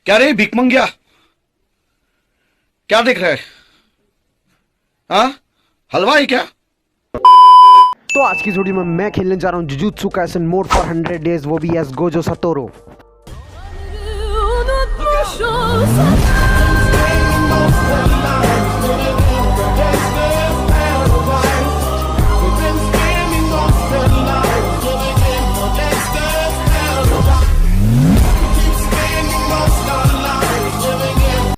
क्या रे भीख मंगिया, क्या देख रहा है? हाँ, हलवा है क्या? तो आज की वीडियो में मैं खेलने जा रहा हूँ jujutsu Kaisen mode for 100 days, वो भी एज गोजो सतोरो।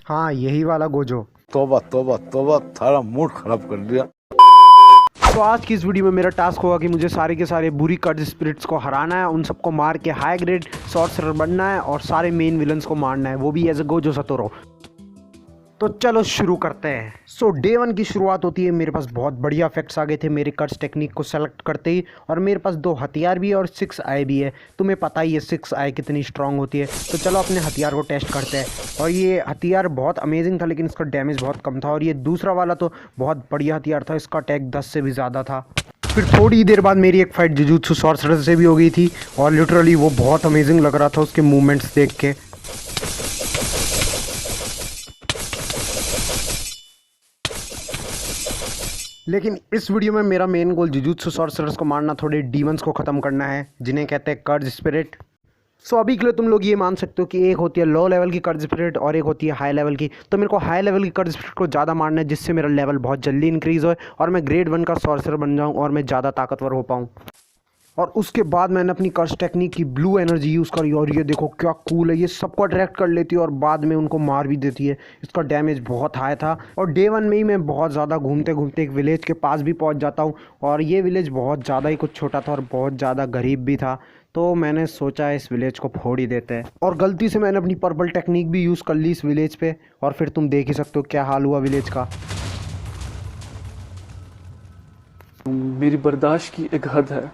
हाँ, यही वाला गोजो। तोबा तोबा तोबा, थारा मूड खराब कर दिया। तो आज की इस वीडियो में मेरा टास्क होगा कि मुझे सारे के सारे बुरी कर्ज स्पिरिट्स को हराना है, उन सबको मार के हाई ग्रेड सॉर्सरर बनना है और सारे मेन विलन्स को मारना है, वो भी एज अ गोजो सतोरो। तो चलो शुरू करते हैं। सो डे 1 की शुरुआत होती है। मेरे पास बहुत बढ़िया इफेक्ट्स आ गए थे मेरे कर्ज टेक्निक को सेलेक्ट करते ही, और मेरे पास 2 हथियार भी है और 6 आई भी है। तुम्हें पता ही है 6 आई कितनी स्ट्रांग होती है। तो चलो अपने हथियार को टेस्ट करते हैं। और ये हथियार बहुत अमेजिंग था, लेकिन इसका डैमेज बहुत कम था। और ये दूसरा वाला तो बहुत बढ़िया हथियार था, इसका अटैक 10 से भी ज़्यादा था। फिर थोड़ी देर बाद मेरी एक फाइट जुजुत्सु सॉर्सरर से भी हो गई थी, और लिटरली वो बहुत अमेजिंग लग रहा था उसके मूवमेंट्स देख के। लेकिन इस वीडियो में मेरा मेन गोल जुजुत्सु सॉर्सरर्स को मारना, थोड़े डीमंस को ख़त्म करना है जिन्हें कहते हैं कर्ज स्पिरिट। सो अभी के लिए तुम लोग ये मान सकते हो कि एक होती है लो लेवल की कर्ज स्पिरिट और एक होती है हाई लेवल की। तो मेरे को हाई लेवल की कर्ज स्पिरिट को ज़्यादा मारना है, जिससे मेरा लेवल बहुत जल्दी इंक्रीज़ हो और मैं ग्रेड 1 का सॉर्सरर बन जाऊँ और मैं ज़्यादा ताकतवर हो पाऊँ। और उसके बाद मैंने अपनी कर्ज टेक्निक की ब्लू एनर्जी यूज़ करी, और ये देखो क्या कूल है, ये सबको अट्रैक्ट कर लेती है और बाद में उनको मार भी देती है। इसका डैमेज बहुत हाई था। और डे 1 में ही मैं बहुत ज़्यादा घूमते घूमते एक विलेज के पास भी पहुंच जाता हूं, और ये विलेज बहुत ज़्यादा ही कुछ छोटा था और बहुत ज़्यादा गरीब भी था। तो मैंने सोचा इस विलेज को फोड़ ही देते हैं, और गलती से मैंने अपनी पर्पल टेक्निक भी यूज़ कर ली इस विलेज पे। और फिर तुम देख ही सकते हो क्या हाल हुआ विलेज का। मेरी बर्दाश्त की एक हद है,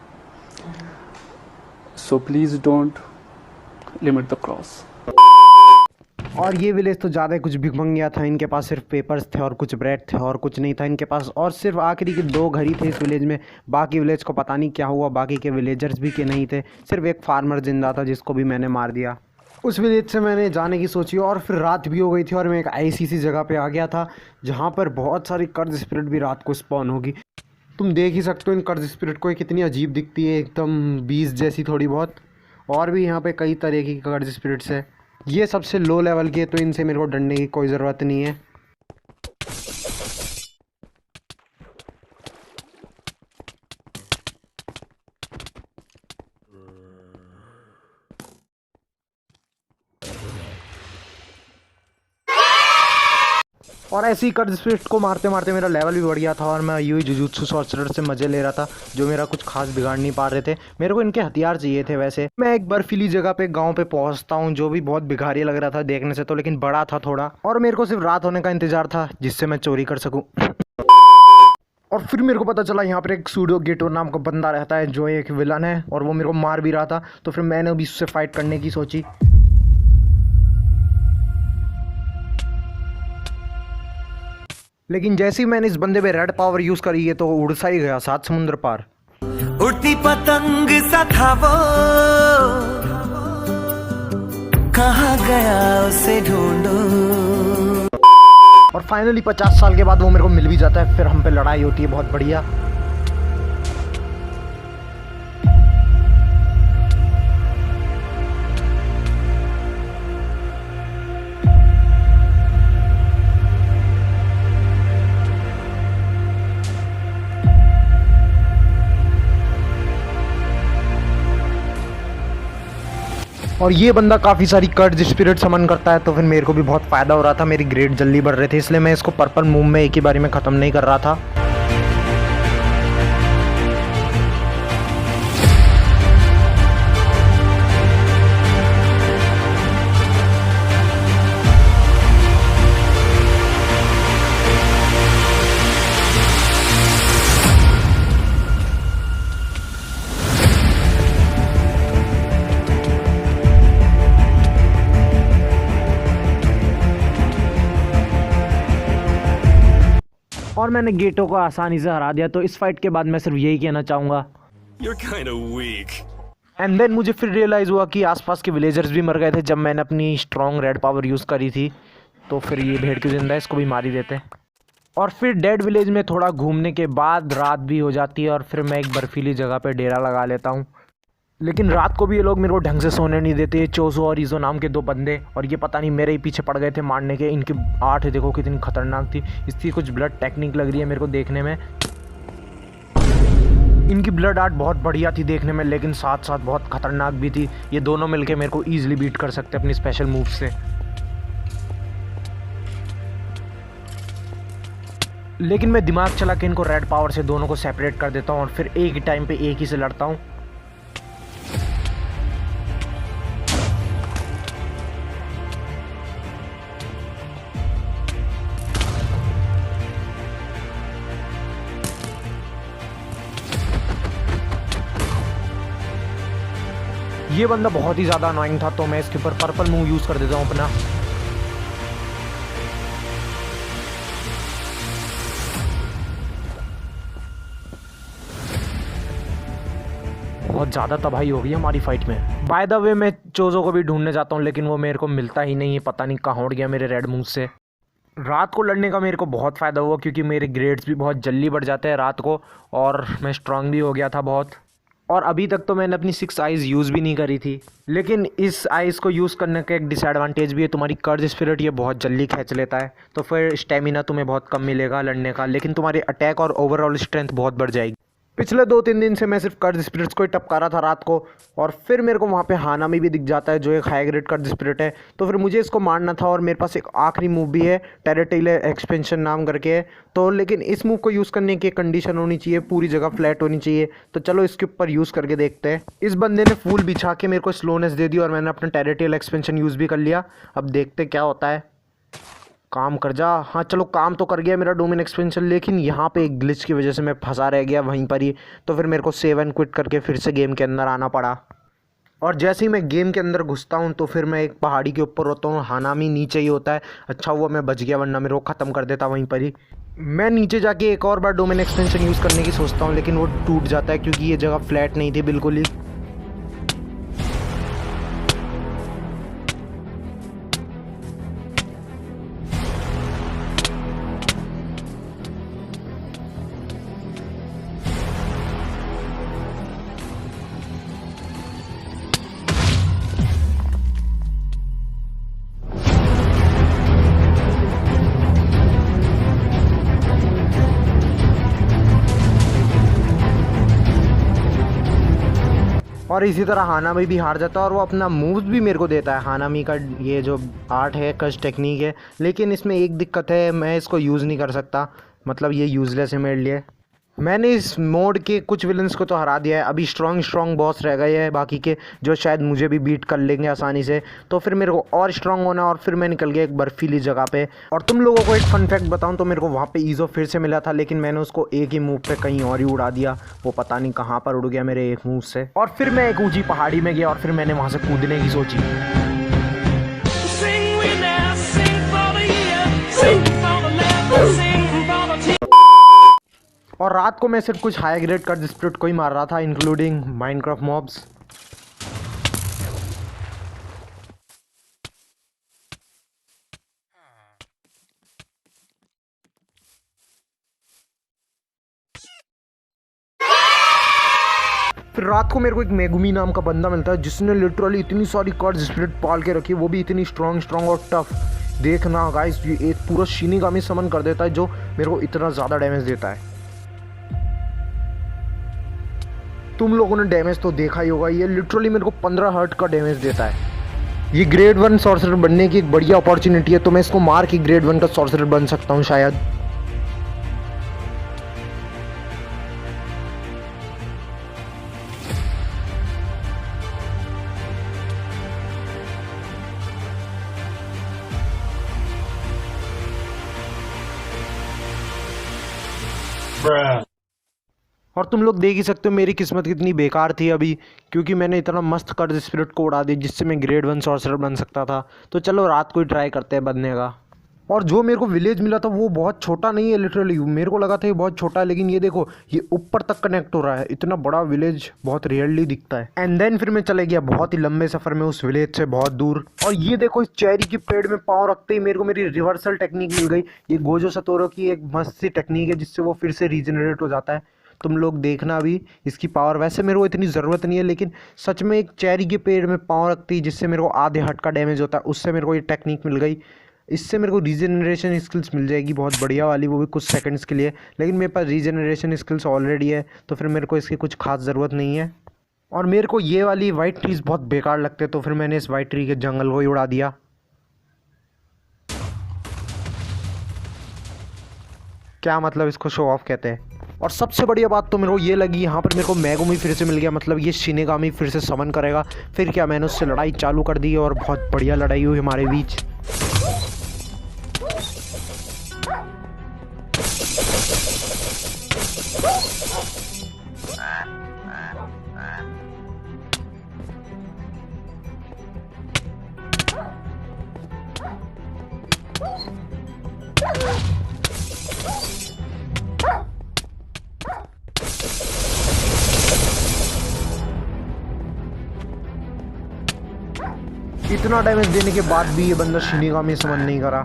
so please don't limit the cross. और ये विलेज तो ज़्यादा कुछ भिखमंगिया था, इनके पास सिर्फ पेपर्स थे और कुछ ब्रेड थे और कुछ नहीं था इनके पास। और सिर्फ आखिरी के 2 घर ही थे इस विलेज में। बाकी विलेज को पता नहीं क्या हुआ, बाकी के विलेजर्स भी के नहीं थे, सिर्फ एक फार्मर जिंदा था जिसको भी मैंने मार दिया। उस विलेज से मैंने जाने की सोची, और फिर रात भी हो गई थी और मैं एक ऐसी सी जगह पे आ गया था जहाँ पर बहुत सारी कर्ज स्पिरिट भी रात को स्पॉन होगी। तुम देख ही सकते हो इन कर्ज स्पिरिट को, कितनी अजीब दिखती है, एकदम बीज जैसी थोड़ी बहुत। और भी यहाँ पे कई तरह की कर्ज स्पिरिट्स है। ये सबसे लो लेवल की है, तो इनसे मेरे को डरने की कोई ज़रूरत नहीं है। और ऐसे ही कर्ज स्पिरिट को मारते मारते मेरा लेवल भी बढ़ गया था, और मैं यूं ही जुजुत्सु सॉर्सरर से मज़े ले रहा था, जो मेरा कुछ खास बिगाड़ नहीं पा रहे थे। मेरे को इनके हथियार चाहिए थे। वैसे मैं एक बर्फीली जगह पे गांव पे पहुंचता हूं, जो भी बहुत भिखारी लग रहा था देखने से तो, लेकिन बड़ा था थोड़ा, और मेरे को सिर्फ रात होने का इंतजार था जिससे मैं चोरी कर सकूँ। और फिर मेरे को पता चला यहाँ पर एक सूडो गेटो नाम का बंदा रहता है, जो एक विलन है, और वो मेरे को मार भी रहा था। तो फिर मैंने भी उससे फाइट करने की सोची। लेकिन जैसे ही मैंने इस बंदे पे रेड पावर यूज करी है, तो उड़ सा ही गया 7 समुद्र पार। उड़ती पतंग सा था वो, कहाँ गया उसे ढूंढो। और फाइनली 50 साल के बाद वो मेरे को मिल भी जाता है। फिर हम पे लड़ाई होती है बहुत बढ़िया। और ये बंदा काफ़ी सारी कर्ज स्पिरिट समन करता है, तो फिर मेरे को भी बहुत फ़ायदा हो रहा था। मेरी ग्रेड जल्दी बढ़ रहे थे, इसलिए मैं इसको पर्पल मूव में एक ही बारी में ख़त्म नहीं कर रहा था। और मैंने गेटो को आसानी से हरा दिया। तो इस फाइट के बाद मैं सिर्फ यही कहना चाहूँगा, You're kind of weak. And then मुझे फिर रियलाइज़ हुआ कि आसपास के विलेजर्स भी मर गए थे जब मैंने अपनी स्ट्रॉन्ग रेड पावर यूज़ करी थी। तो फिर ये भेड़ क्यों जिंदा है, इसको भी मार ही देते। और फिर डेड विलेज में थोड़ा घूमने के बाद रात भी हो जाती है और फिर मैं एक बर्फीली जगह पे डेरा लगा लेता हूँ। लेकिन रात को भी ये लोग मेरे को ढंग से सोने नहीं देते, चोजो और ईजो नाम के 2 बंदे, और ये पता नहीं मेरे ही पीछे पड़ गए थे मारने के। इनकी 8 देखो कितनी खतरनाक थी, इसकी कुछ ब्लड टेक्निक लग रही है मेरे को देखने में। इनकी ब्लड आर्ट बहुत बढ़िया थी देखने में, लेकिन साथ साथ बहुत खतरनाक भी थी। ये दोनों मिलके मेरे को ईजिली बीट कर सकते अपनी स्पेशल मूव से। लेकिन मैं दिमाग चला के इनको रेड पावर से दोनों को सेपरेट कर देता हूँ और फिर एक ही टाइम पे एक ही से लड़ता हूँ। ये बंदा बहुत ही ज़्यादा अनोइंग था, तो मैं इसके ऊपर पर्पल मूव यूज़ कर देता हूँ अपना। बहुत ज़्यादा तबाही हो गई हमारी फाइट में। बाय द वे मैं चोजो को भी ढूंढने जाता हूँ, लेकिन वो मेरे को मिलता ही नहीं है, पता नहीं कहाँ उड़ गया मेरे रेड मूव से। रात को लड़ने का मेरे को बहुत फ़ायदा हुआ क्योंकि मेरे ग्रेड्स भी बहुत जल्दी बढ़ जाते हैं रात को, और मैं स्ट्रांग भी हो गया था बहुत। और अभी तक तो मैंने अपनी 6 आइज़ यूज़ भी नहीं करी थी। लेकिन इस आइज़ को यूज़ करने का एक डिसएडवांटेज भी है, तुम्हारी कर्ज स्पिरिट ये बहुत जल्दी खींच लेता है, तो फिर स्टेमिना तुम्हें बहुत कम मिलेगा लड़ने का, लेकिन तुम्हारे अटैक और ओवरऑल स्ट्रेंथ बहुत बढ़ जाएगी। पिछले 2-3 दिन से मैं सिर्फ कर्ज स्पिरिट्स को ही टपका रहा था रात को, और फिर मेरे को वहाँ पे हानामी भी दिख जाता है जो एक हाई ग्रेड कर्ज स्पिरिट है, तो फिर मुझे इसको मारना था। और मेरे पास एक आखिरी मूव भी है, टेरेटेल एक्सपेंशन नाम करके है, तो लेकिन इस मूव को यूज़ करने की कंडीशन होनी चाहिए, पूरी जगह फ्लैट होनी चाहिए। तो चलो इसके ऊपर यूज़ करके देखते हैं। इस बंदे ने फूल बिछा के मेरे को स्लोनेस दे दी और मैंने अपना टेरेटेल एक्सपेंशन यूज़ भी कर लिया। अब देखते क्या होता है। काम कर जा। हाँ चलो, काम तो कर गया मेरा डोमेन एक्सपेंशन, लेकिन यहाँ पे एक ग्लिच की वजह से मैं फंसा रह गया वहीं पर ही, तो फिर मेरे को सेव एंड क्विट करके फिर से गेम के अंदर आना पड़ा। और जैसे ही मैं गेम के अंदर घुसता हूँ तो फिर मैं एक पहाड़ी के ऊपर होता हूँ, हानामी नीचे ही होता है। अच्छा हुआ मैं बच गया, वरना मेरे को ख़त्म कर देता वहीं पर ही। मैं नीचे जाके एक और बार डोमेन एक्सपेंशन यूज़ करने की सोचता हूँ, लेकिन वो टूट जाता है क्योंकि ये जगह फ्लैट नहीं थी बिल्कुल ही। और इसी तरह हानामी भी हार जाता है और वो अपना मूव्स भी मेरे को देता है। हानामी का ये जो आर्ट है, कज टेक्निक है, लेकिन इसमें एक दिक्कत है, मैं इसको यूज़ नहीं कर सकता, मतलब ये यूज़लेस है मेरे लिए। मैंने इस मोड के कुछ विलन्स को तो हरा दिया है, अभी स्ट्रॉन्ग बॉस रह गए हैं बाकी के, जो शायद मुझे भी बीट कर लेंगे आसानी से। तो फिर मेरे को और स्ट्रॉन्ग होना, और फिर मैं निकल गया एक बर्फीली जगह पे। और तुम लोगों को एक फन फैक्ट बताऊं तो मेरे को वहाँ पे ईज़ो फिर से मिला था, लेकिन मैंने उसको एक ही मूव पे कहीं और ही उड़ा दिया। वो पता नहीं कहाँ पर उड़ गया मेरे एक मूव से। और फिर मैं एक ऊँची पहाड़ी में गया और फिर मैंने वहाँ से कूदने की सोची। और रात को मैं सिर्फ कुछ हाई ग्रेड कर्ज स्पिरिट को ही मार रहा था, इंक्लूडिंग माइनक्राफ्ट मॉब्स। फिर रात को मेरे को एक मेगुमी नाम का बंदा मिलता है जिसने लिटरली इतनी सारी कर्ज स्पिरिट पाल के रखी है, वो भी इतनी स्ट्रॉन्ग और टफ। देखना गाइस, ये एक पूरा शिनिगामी समन कर देता है जो मेरे को इतना ज़्यादा डैमेज देता है। तुम लोगों ने डैमेज तो देखा ही होगा, ये लिटरली मेरे को 15 हर्ट का डैमेज देता है। ये ग्रेड 1 सॉर्सरर बनने की एक बढ़िया अपॉर्चुनिटी है, तो मैं इसको मार के ग्रेड 1 का सॉर्सरर बन सकता हूँ शायद। और तुम लोग देख ही सकते हो मेरी किस्मत कितनी बेकार थी अभी, क्योंकि मैंने इतना मस्त कर्ज स्पिरिट को उड़ा दिया जिससे मैं ग्रेड 1 सॉर्सरर बन सकता था। तो चलो रात को ही ट्राई करते हैं बनने का। और जो मेरे को विलेज मिला था वो बहुत छोटा नहीं है, लिटरली मेरे को लगा था ये बहुत छोटा है, लेकिन ये देखो ये ऊपर तक कनेक्ट हो रहा है। इतना बड़ा विलेज बहुत रेयरली दिखता है। एंड देन फिर मैं चले गया बहुत ही लंबे सफ़र में उस विलेज से बहुत दूर। और ये देखो इस चेरी के पेड़ में पाँव रखते ही मेरे को मेरी रिवर्सल टेक्निक मिल गई। ये गोजो सतोरो की एक मस्त सी टेक्निक है जिससे वो फिर से रीजनरेट हो जाता है। तुम लोग देखना अभी इसकी पावर। वैसे मेरे को इतनी ज़रूरत नहीं है, लेकिन सच में एक चेरी के पेड़ में पाँव रखती है जिससे मेरे को आधे हट का डैमेज होता है, उससे मेरे को ये टेक्निक मिल गई। इससे मेरे को रीजनरेशन स्किल्स मिल जाएगी बहुत बढ़िया वाली, वो भी कुछ सेकंड्स के लिए। लेकिन मेरे पास रीजनरेशन स्किल्स ऑलरेडी है, तो फिर मेरे को इसकी कुछ खास ज़रूरत नहीं है। और मेरे को ये वाली वाइट ट्रीज़ बहुत बेकार लगते, तो फिर मैंने इस वाइट ट्री के जंगल को ही उड़ा दिया। क्या मतलब इसको शो ऑफ कहते हैं। और सबसे बढ़िया बात तो मेरे को ये लगी, यहाँ पर मेरे को मेगुमी फिर से मिल गया, मतलब ये शिनिगामी फिर से समन करेगा। फिर क्या, मैंने उससे लड़ाई चालू कर दी और बहुत बढ़िया लड़ाई हुई हमारे बीच। इतना डैमेज देने के बाद भी ये बंदा शिनिगामी समन नहीं करा।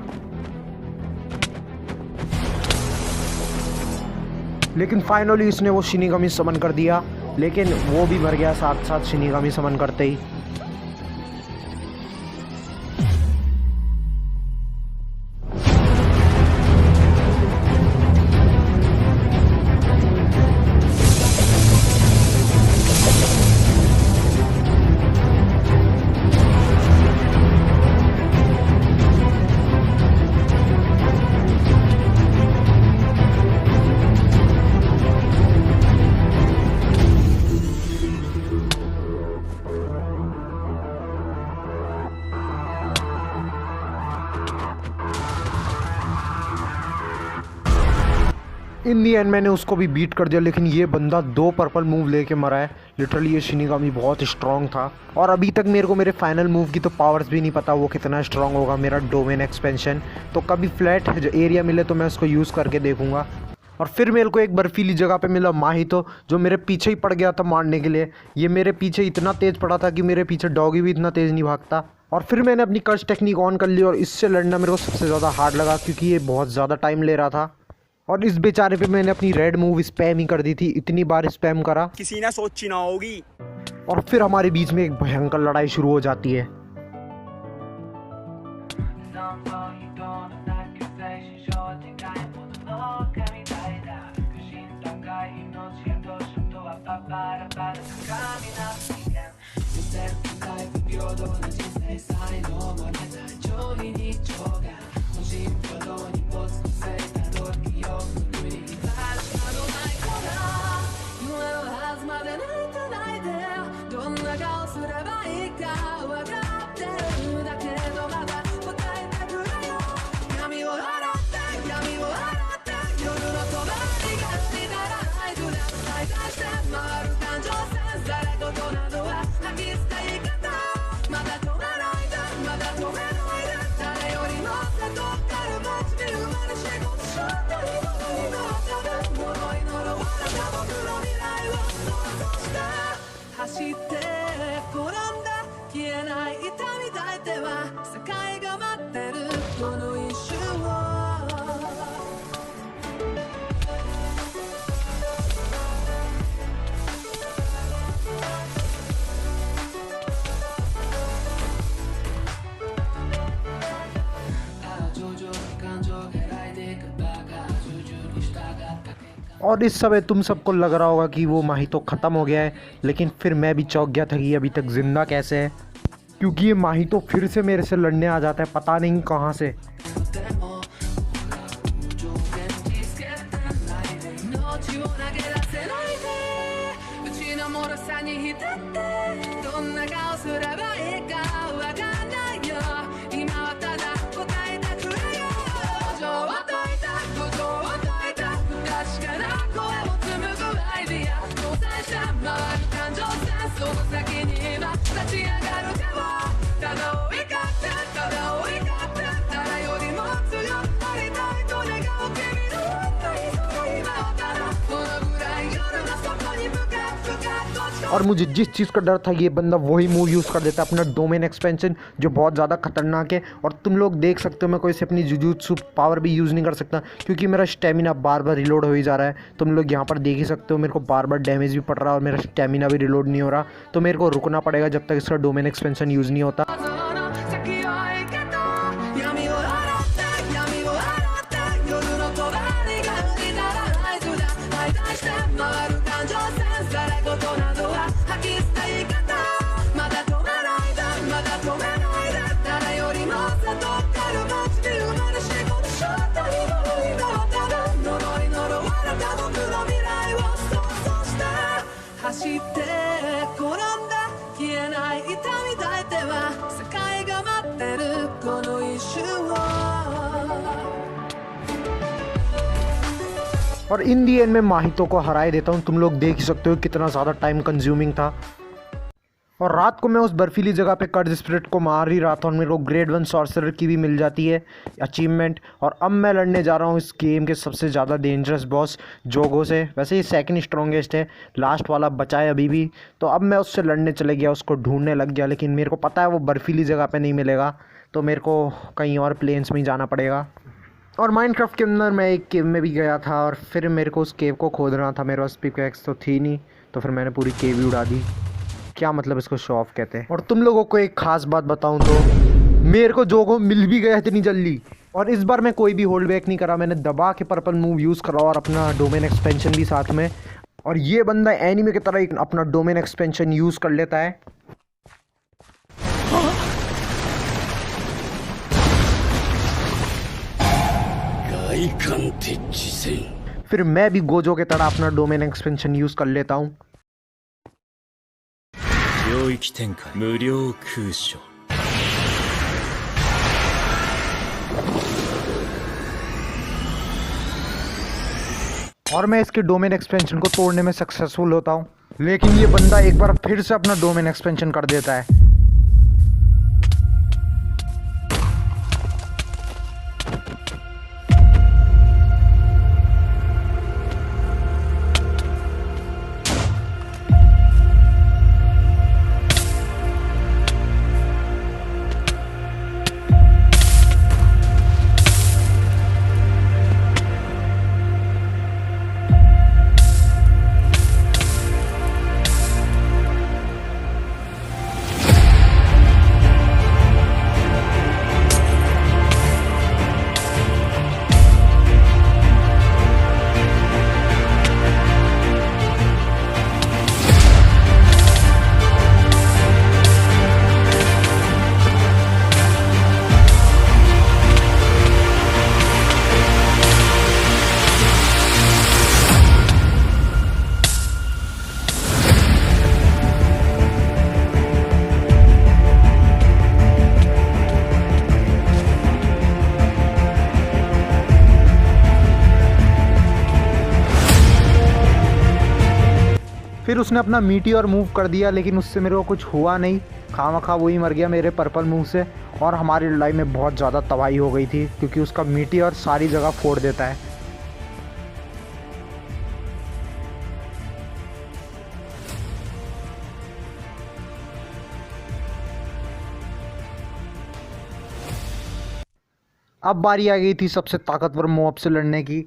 लेकिन फाइनली इसने वो शिनिगामी समन कर दिया, लेकिन वो भी मर गया साथ साथ शिनिगामी समन करते ही। इन दी एंड मैंने उसको भी बीट कर दिया, लेकिन ये बंदा 2 पर्पल मूव लेके मरा है। लिटरली ये शिनिगामी बहुत स्ट्रांग था। और अभी तक मेरे को मेरे फाइनल मूव की तो पावर्स भी नहीं पता वो कितना स्ट्रांग होगा, मेरा डोमेन एक्सपेंशन। तो कभी फ्लैट जो एरिया मिले तो मैं उसको यूज़ करके देखूंगा। और फिर मेरे को एक बर्फीली जगह पे मिला माहितो, जो मेरे पीछे ही पड़ गया था मारने के लिए। ये मेरे पीछे इतना तेज़ पड़ा था कि मेरे पीछे डॉगी भी इतना तेज़ नहीं भागता। और फिर मैंने अपनी कर्ज टेक्निक ऑन कर ली और इससे लड़ना मेरे को सबसे ज़्यादा हार्ड लगा, क्योंकि ये बहुत ज़्यादा टाइम ले रहा था। और इस बेचारे पे मैंने अपनी रेड मूव स्पैम ही कर दी थी, इतनी बार स्पैम करा किसी ने सोची ना होगी। और फिर हमारे बीच में एक भयंकर लड़ाई शुरू हो जाती है। और इस समय तुम सबको लग रहा होगा कि वो माहितो ख़त्म हो गया है, लेकिन फिर मैं भी चौंक गया था कि अभी तक ज़िंदा कैसे है, क्योंकि ये माहितो फिर से मेरे से लड़ने आ जाता है, पता नहीं कहाँ से। और मुझे जिस चीज़ का डर था ये बंदा वही मूव यूज़ कर देता है, अपना डोमेन एक्सपेंशन, जो बहुत ज़्यादा खतरनाक है। और तुम लोग देख सकते हो मैं कोई से अपनी जुजुत्सु पावर भी यूज़ नहीं कर सकता क्योंकि मेरा स्टेमिना बार बार रिलोड हो ही जा रहा है। तुम लोग यहाँ पर देख ही सकते हो मेरे को बार बार डैमेज भी पड़ रहा है और मेरा स्टेमिना भी रिलोड नहीं हो रहा। तो मेरे को रुकना पड़ेगा जब तक इसका डोमेन एक्सपेंशन यूज़ नहीं होता। और इन दी एंड में माहितो को हराए देता हूँ। तुम लोग देख ही सकते हो कितना ज़्यादा टाइम कंज्यूमिंग था। और रात को मैं उस बर्फीली जगह पे कर्ज स्पिरिट को मार ही रहा था और मेरे को ग्रेड 1 सॉर्सरर की भी मिल जाती है अचीवमेंट। और अब मैं लड़ने जा रहा हूँ इस गेम के सबसे ज़्यादा डेंजरस बॉस जोगो से। वैसे ये सेकंड स्ट्रॉन्गेस्ट है, लास्ट वाला बचा है अभी भी। तो अब मैं उससे लड़ने चले गया, उसको ढूंढने लग गया, लेकिन मेरे को पता है वो बर्फीली जगह पर नहीं मिलेगा, तो मेरे को कहीं और प्लेन्स में ही जाना पड़ेगा। और माइनक्राफ्ट के अंदर मैं एक केव में भी गया था और फिर मेरे को उस केव को खोदना था। मेरे पास पिकैक्स तो थी नहीं, तो फिर मैंने पूरी केव ही उड़ा दी। क्या मतलब इसको शो ऑफ कहते हैं। और तुम लोगों को एक खास बात बताऊं तो मेरे को जोगो मिल भी गया इतनी जल्दी। और इस बार मैं कोई भी होल्ड बैक नहीं करा, मैंने दबा के पर्पल मूव यूज़ करा और अपना डोमेन एक्सपेंशन भी साथ में। और ये बंदा एनिमे की तरह अपना डोमेन एक्सपेंशन यूज़ कर लेता है। फिर मैं भी गोजो के तरह अपना डोमेन एक्सपेंशन यूज़ कर लेता हूँ। और मैं इसके डोमेन एक्सपेंशन को तोड़ने में सक्सेसफुल होता हूँ, लेकिन ये बंदा एक बार फिर से अपना डोमेन एक्सपेंशन कर देता है। फिर उसने अपना मीटियोर मूव कर दिया, लेकिन उससे मेरे को कुछ हुआ नहीं, खामखा वही मर गया मेरे पर्पल मूव से। और हमारी लड़ाई में बहुत ज़्यादा तबाही हो गई थी क्योंकि उसका मीटियोर सारी जगह फोड़ देता है। अब बारी आ गई थी सबसे ताकतवर मॉब से लड़ने की,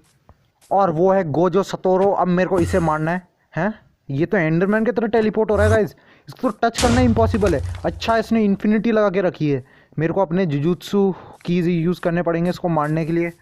और वो है गोजो सतोरो। अब मेरे को इसे मारना है। हैं, ये तो एंडरमैन की तरह टेलीपोर्ट हो रहा है गाइस, इसको तो टच करना इम्पॉसिबल है। अच्छा, इसने इन्फिनिटी लगा के रखी है। मेरे को अपने जुजुत्सु कीज यूज़ करने पड़ेंगे इसको मारने के लिए।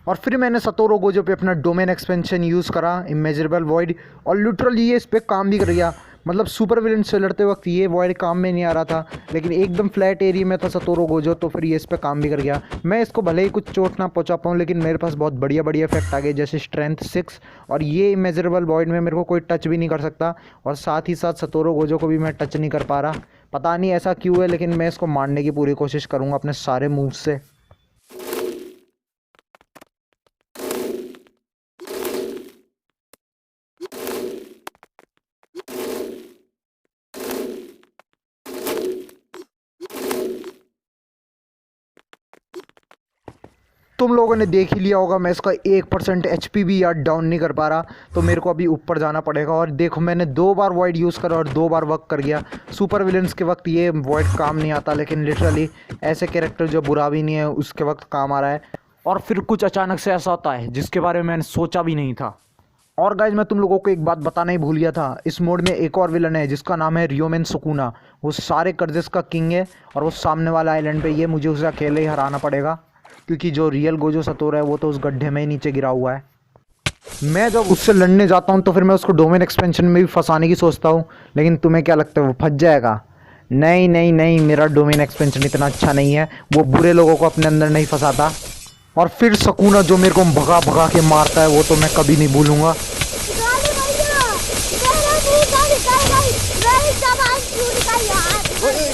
और फिर मैंने सतोरो गोजो पे अपना डोमेन एक्सपेंशन यूज़ करा, इमेजरेबल वॉइड, और लिटरली ये इस पर काम भी कर गया। मतलब सुपर विलेन से लड़ते वक्त ये वॉइड काम में नहीं आ रहा था, लेकिन एकदम फ्लैट एरिया में था सतोरो गोजो, तो फिर ये इस पर काम भी कर गया। मैं इसको भले ही कुछ चोट ना पहुंचा पाऊँ, लेकिन मेरे पास बहुत बढ़िया बढ़िया इफेक्ट आ गए, जैसे स्ट्रेंथ 6, और ये इमेजरेबल वॉइड में मेरे को कोई टच भी नहीं कर सकता। और साथ ही साथ सतोरो गोजो को भी मैं टच नहीं कर पा रहा। पता नहीं ऐसा क्यों है, लेकिन मैं इसको मारने की पूरी कोशिश करूँगा अपने सारे मूव से। तुम लोगों ने देख ही लिया होगा मैं इसका 1% HP भी यार डाउन नहीं कर पा रहा, तो मेरे को अभी ऊपर जाना पड़ेगा। और देखो मैंने 2 बार वॉइड यूज़ करा और 2 बार वर्क कर गया। सुपर विलेंस के वक्त ये वॉइड काम नहीं आता, लेकिन लिटरली ऐसे कैरेक्टर जो बुरा भी नहीं है उसके वक्त काम आ रहा है। और फिर कुछ अचानक से ऐसा होता है जिसके बारे में मैंने सोचा भी नहीं था। और गाइज मैं तुम लोगों को एक बात बताना ही भूल गया था, इस मोड में एक और विलन है जिसका नाम है रियोमेन सुकुना। वो सारे कर्जेस का किंग है और वो सामने वाला आइलैंड पे ये मुझे उसे अकेले ही हराना पड़ेगा, क्योंकि जो रियल गोजो सतोरा है वो तो उस गड्ढे में ही नीचे गिरा हुआ है। मैं जब उससे लड़ने जाता हूँ तो फिर मैं उसको डोमेन एक्सपेंशन में भी फंसाने की सोचता हूँ, लेकिन तुम्हें क्या लगता है वो फंस जाएगा? नहीं नहीं नहीं, मेरा डोमेन एक्सपेंशन इतना अच्छा नहीं है, वो बुरे लोगों को अपने अंदर नहीं फंसाता। और फिर सुकुना जो मेरे को भगा भगा के मारता है वो तो मैं कभी नहीं भूलूंगा।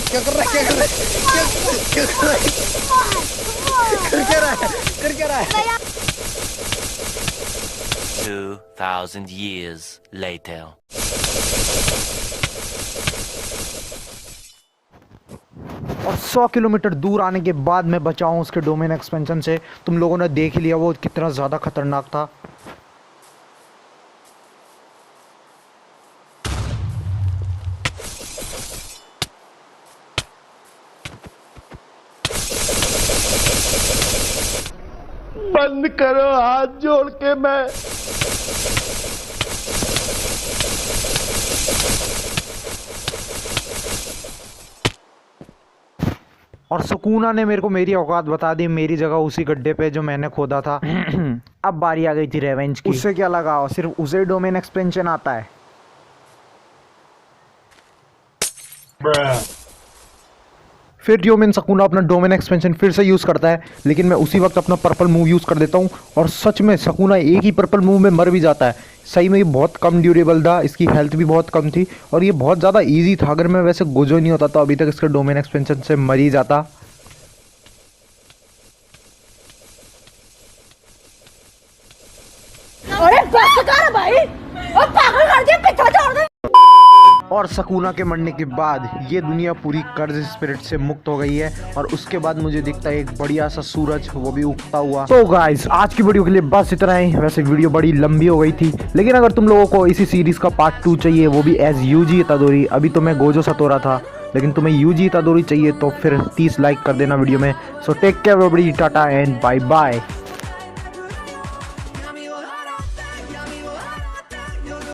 क्या कर रहा है, क्या कर रहा है, कर क्या रहा है? 2000 years later. और 100 किलोमीटर दूर आने के बाद मैं बचा हूँ उसके डोमेन एक्सपेंशन से। तुम लोगों ने देख लिया वो कितना ज़्यादा खतरनाक था। बंद करो हाथ जोड़ के मैं और सुकूना ने मेरे को मेरी औकात बता दी, मेरी जगह उसी गड्ढे पे जो मैंने खोदा था। अब बारी आ गई थी रेवेंज की। उससे क्या लगा, सिर्फ उसे डोमेन एक्सपेंशन आता है। फिर रियोमेन सुकुना अपना डोमेन एक्सपेंशन फिर से यूज़ करता है, लेकिन मैं उसी वक्त अपना पर्पल मूव यूज़ कर देता हूँ और सच में सुकुना एक ही पर्पल मूव में मर भी जाता है। सही में ये बहुत कम ड्यूरेबल था, इसकी हेल्थ भी बहुत कम थी और ये बहुत ज़्यादा इजी था। अगर मैं वैसे गोजो नहीं होता तो अभी तक इसके डोमेन एक्सपेंशन से मर ही जाता। अरे बस कर भाई, अब पागल कर दिया, पीछे छोड़ दे। और सुकुना के मरने के बाद ये दुनिया पूरी कर्ज स्पिरिट से मुक्त हो गई है और उसके बाद मुझे दिखता है एक बढ़िया सा सूरज, वो भी उगता हुआ। तो गाइस आज की वीडियो के लिए बस इतना ही। वैसे वीडियो बड़ी लंबी हो गई थी, लेकिन अगर तुम लोगों को इसी सीरीज का पार्ट 2 चाहिए, वो भी एज यूजी इतादोरी, अभी तो मैं गोजो सतोरा था लेकिन तुम्हें यूजी इतादोरी चाहिए, तो फिर 30 लाइक कर देना वीडियो में। So take care everybody, tata and bye bye.